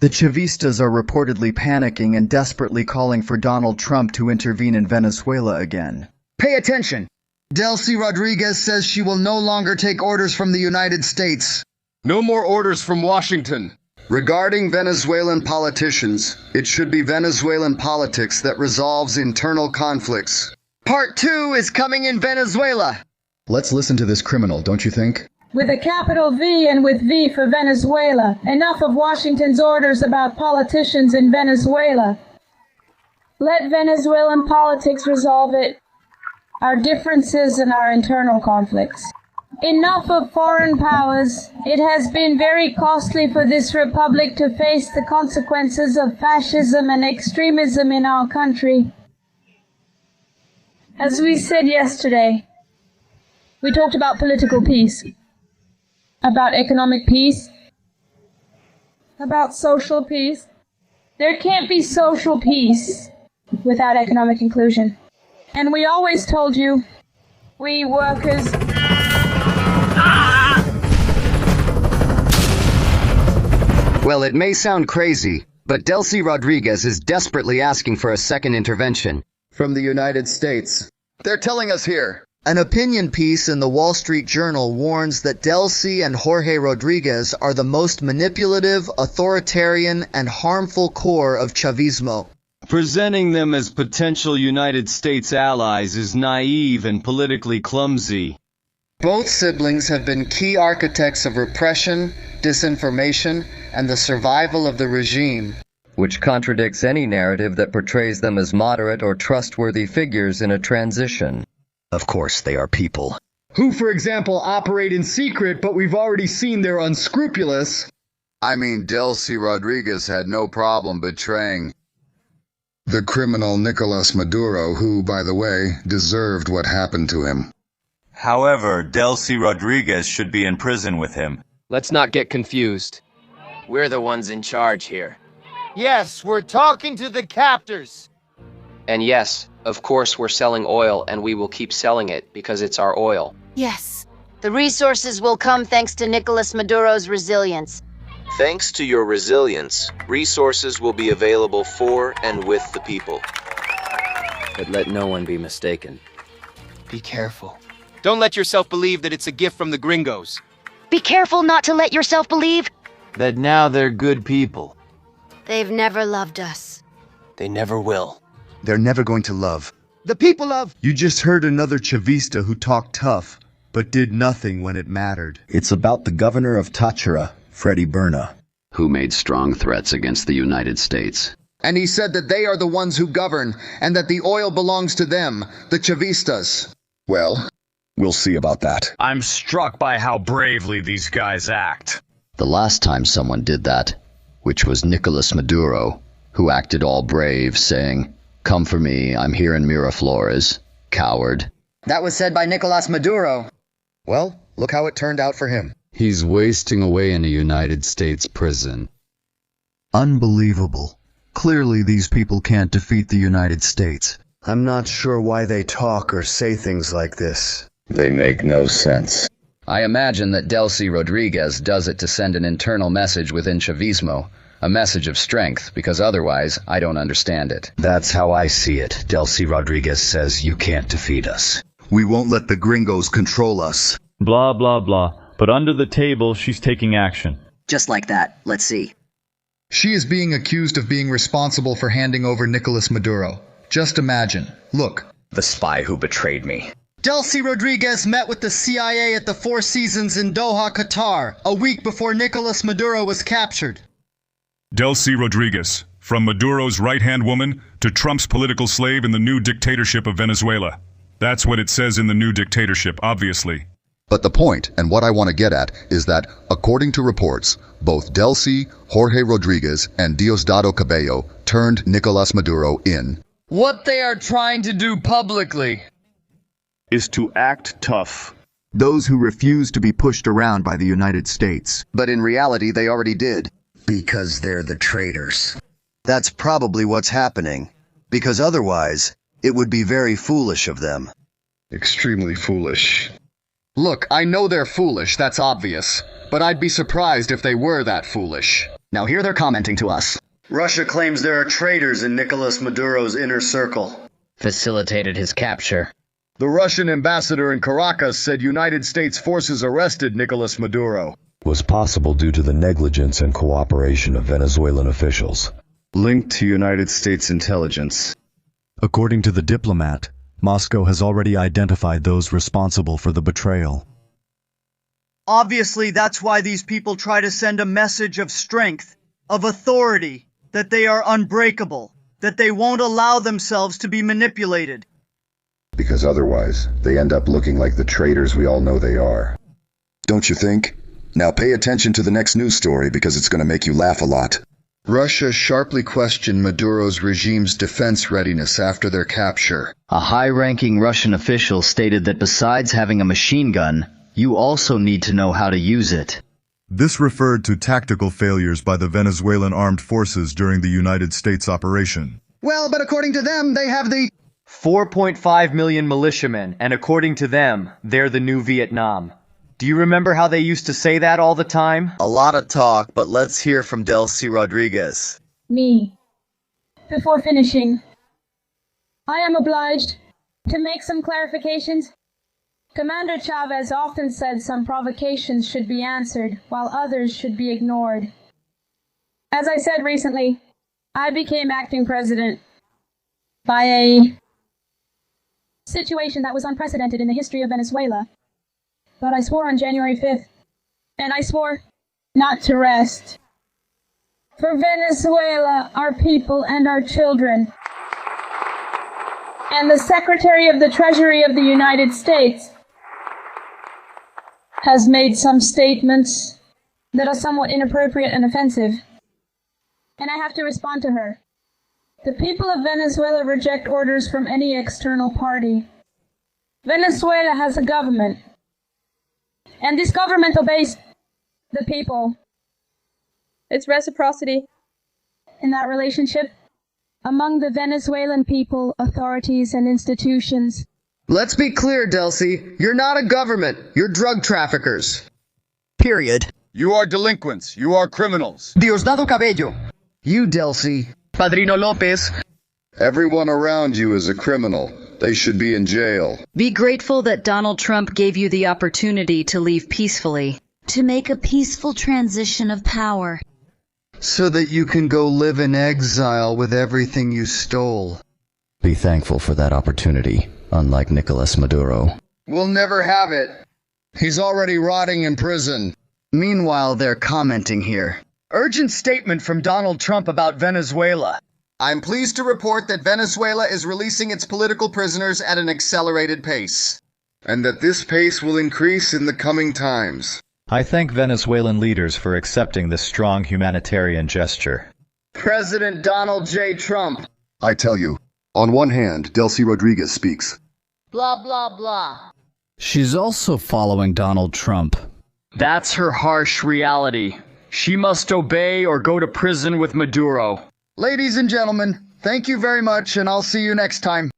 The Chavistas are reportedly panicking and desperately calling for Donald Trump to intervene in Venezuela again. Pay attention! Delcy Rodríguez says she will no longer take orders from the United States. No more orders from Washington. Regarding Venezuelan politicians, it should be Venezuelan politics that resolves internal conflicts. Part 2 is coming in Venezuela. Let's listen to this criminal, don't you think? With a capital V and with V for Venezuela. Enough of Washington's orders about politicians in Venezuela. Let Venezuelan politics resolve it. Our differences and our internal conflicts. Enough of foreign powers. It has been very costly for this republic to face the consequences of fascism and extremism in our country. As we said yesterday, we talked about political peace, about economic peace, about social peace. There can't be social peace without economic inclusion. And we always told you, we workers... Well, it may sound crazy, but Delcy Rodríguez is desperately asking for a second intervention. From the United States. They're telling us here. An opinion piece in the Wall Street Journal warns that Delcy and Jorge Rodríguez are the most manipulative, authoritarian, and harmful core of Chavismo. Presenting them as potential United States allies is naive and politically clumsy. Both siblings have been key architects of repression, disinformation, and the survival of the regime, which contradicts any narrative that portrays them as moderate or trustworthy figures in a transition. Of course, they are people. Who, for example, operate in secret, but we've already seen they're unscrupulous. I mean, Delcy Rodríguez had no problem betraying the criminal Nicolas Maduro, who, by the way, deserved what happened to him. However, Delcy Rodríguez should be in prison with him. Let's not get confused. We're the ones in charge here. Yes, we're talking to the captors. And yes, of course we're selling oil, and we will keep selling it because it's our oil. Yes. The resources will come thanks to Nicolas Maduro's resilience. Thanks to your resilience, resources will be available for and with the people. But let no one be mistaken. Be careful. Don't let yourself believe that it's a gift from the gringos. Be careful not to let yourself believe that now they're good people. They've never loved us. They never will. They're never going to love. The people of... You just heard another Chavista who talked tough, but did nothing when it mattered. It's about the Governor of Táchira, Freddie Berna, who made strong threats against the United States. And he said that they are the ones who govern, and that the oil belongs to them, the Chavistas. Well, we'll see about that. I'm struck by how bravely these guys act. The last time someone did that, which was Nicolas Maduro, who acted all brave, saying, "Come for me, I'm here in Miraflores, coward." That was said by Nicolas Maduro. Well, look how it turned out for him. He's wasting away in a United States prison. Unbelievable. Clearly these people can't defeat the United States. I'm not sure why they talk or say things like this. They make no sense. I imagine that Delcy Rodríguez does it to send an internal message within Chavismo, a message of strength, because otherwise I don't understand it. That's how I see it. Delcy Rodríguez says you can't defeat us. We won't let the gringos control us. Blah, blah, blah. But under the table, she's taking action. Just like that. Let's see. She is being accused of being responsible for handing over Nicolas Maduro. Just imagine. Look. The spy who betrayed me. Delcy Rodríguez met with the CIA at the Four Seasons in Doha, Qatar, a week before Nicolas Maduro was captured. Delcy Rodríguez, from Maduro's right-hand woman to Trump's political slave in the new dictatorship of Venezuela. That's what it says in the new dictatorship, obviously. But the point, and what I want to get at, is that, according to reports, both Delcy, Jorge Rodríguez, and Diosdado Cabello turned Nicolas Maduro in. What they are trying to do publicly is to act tough. Those who refuse to be pushed around by the United States. But in reality, they already did. Because they're the traitors. That's probably what's happening. Because otherwise, it would be very foolish of them. Extremely foolish. Look, I know they're foolish, that's obvious. But I'd be surprised if they were that foolish. Now here they're commenting to us. Russia claims there are traitors in Nicolas Maduro's inner circle. Facilitated his capture. The Russian ambassador in Caracas said United States forces arrested Nicolas Maduro. Was possible due to the negligence and cooperation of Venezuelan officials. Linked to United States intelligence. According to the diplomat, Moscow has already identified those responsible for the betrayal. Obviously, that's why these people try to send a message of strength, of authority, that they are unbreakable, that they won't allow themselves to be manipulated. Because otherwise, they end up looking like the traitors we all know they are. Don't you think? Now pay attention to the next news story because it's going to make you laugh a lot. Russia sharply questioned Maduro's regime's defense readiness after their capture. A high-ranking Russian official stated that besides having a machine gun, you also need to know how to use it. This referred to tactical failures by the Venezuelan armed forces during the United States operation. Well, but according to them, they have the 4.5 million militiamen, and according to them, they're the new Vietnam. Do you remember how they used to say that all the time? A lot of talk, but let's hear from Delcy Rodríguez. Me. Before finishing, I am obliged to make some clarifications. Commander Chavez often said some provocations should be answered, while others should be ignored. As I said recently, I became acting president by a situation that was unprecedented in the history of Venezuela. But I swore on January 5th, and I swore not to rest. For Venezuela, our people, and our children. And the Secretary of the Treasury of the United States has made some statements that are somewhat inappropriate and offensive. And I have to respond to her. The people of Venezuela reject orders from any external party. Venezuela has a government. And this government obeys the people. It's reciprocity in that relationship among the Venezuelan people, authorities, and institutions. Let's be clear, Delcy. You're not a government. You're drug traffickers. Period. You are delinquents. You are criminals. Diosdado Cabello. You, Delcy. Padrino Lopez. Everyone around you is a criminal. They should be in jail. Be grateful that Donald Trump gave you the opportunity to leave peacefully. To make a peaceful transition of power. So that you can go live in exile with everything you stole. Be thankful for that opportunity, unlike Nicolas Maduro. We'll never have it. He's already rotting in prison. Meanwhile, they're commenting here. Urgent statement from Donald Trump about Venezuela. I'm pleased to report that Venezuela is releasing its political prisoners at an accelerated pace, and that this pace will increase in the coming times. I thank Venezuelan leaders for accepting this strong humanitarian gesture. President Donald J. Trump. I tell you, on one hand, Delcy Rodríguez speaks. Blah, blah, blah. She's also following Donald Trump. That's her harsh reality. She must obey or go to prison with Maduro. Ladies and gentlemen, thank you very much, and I'll see you next time.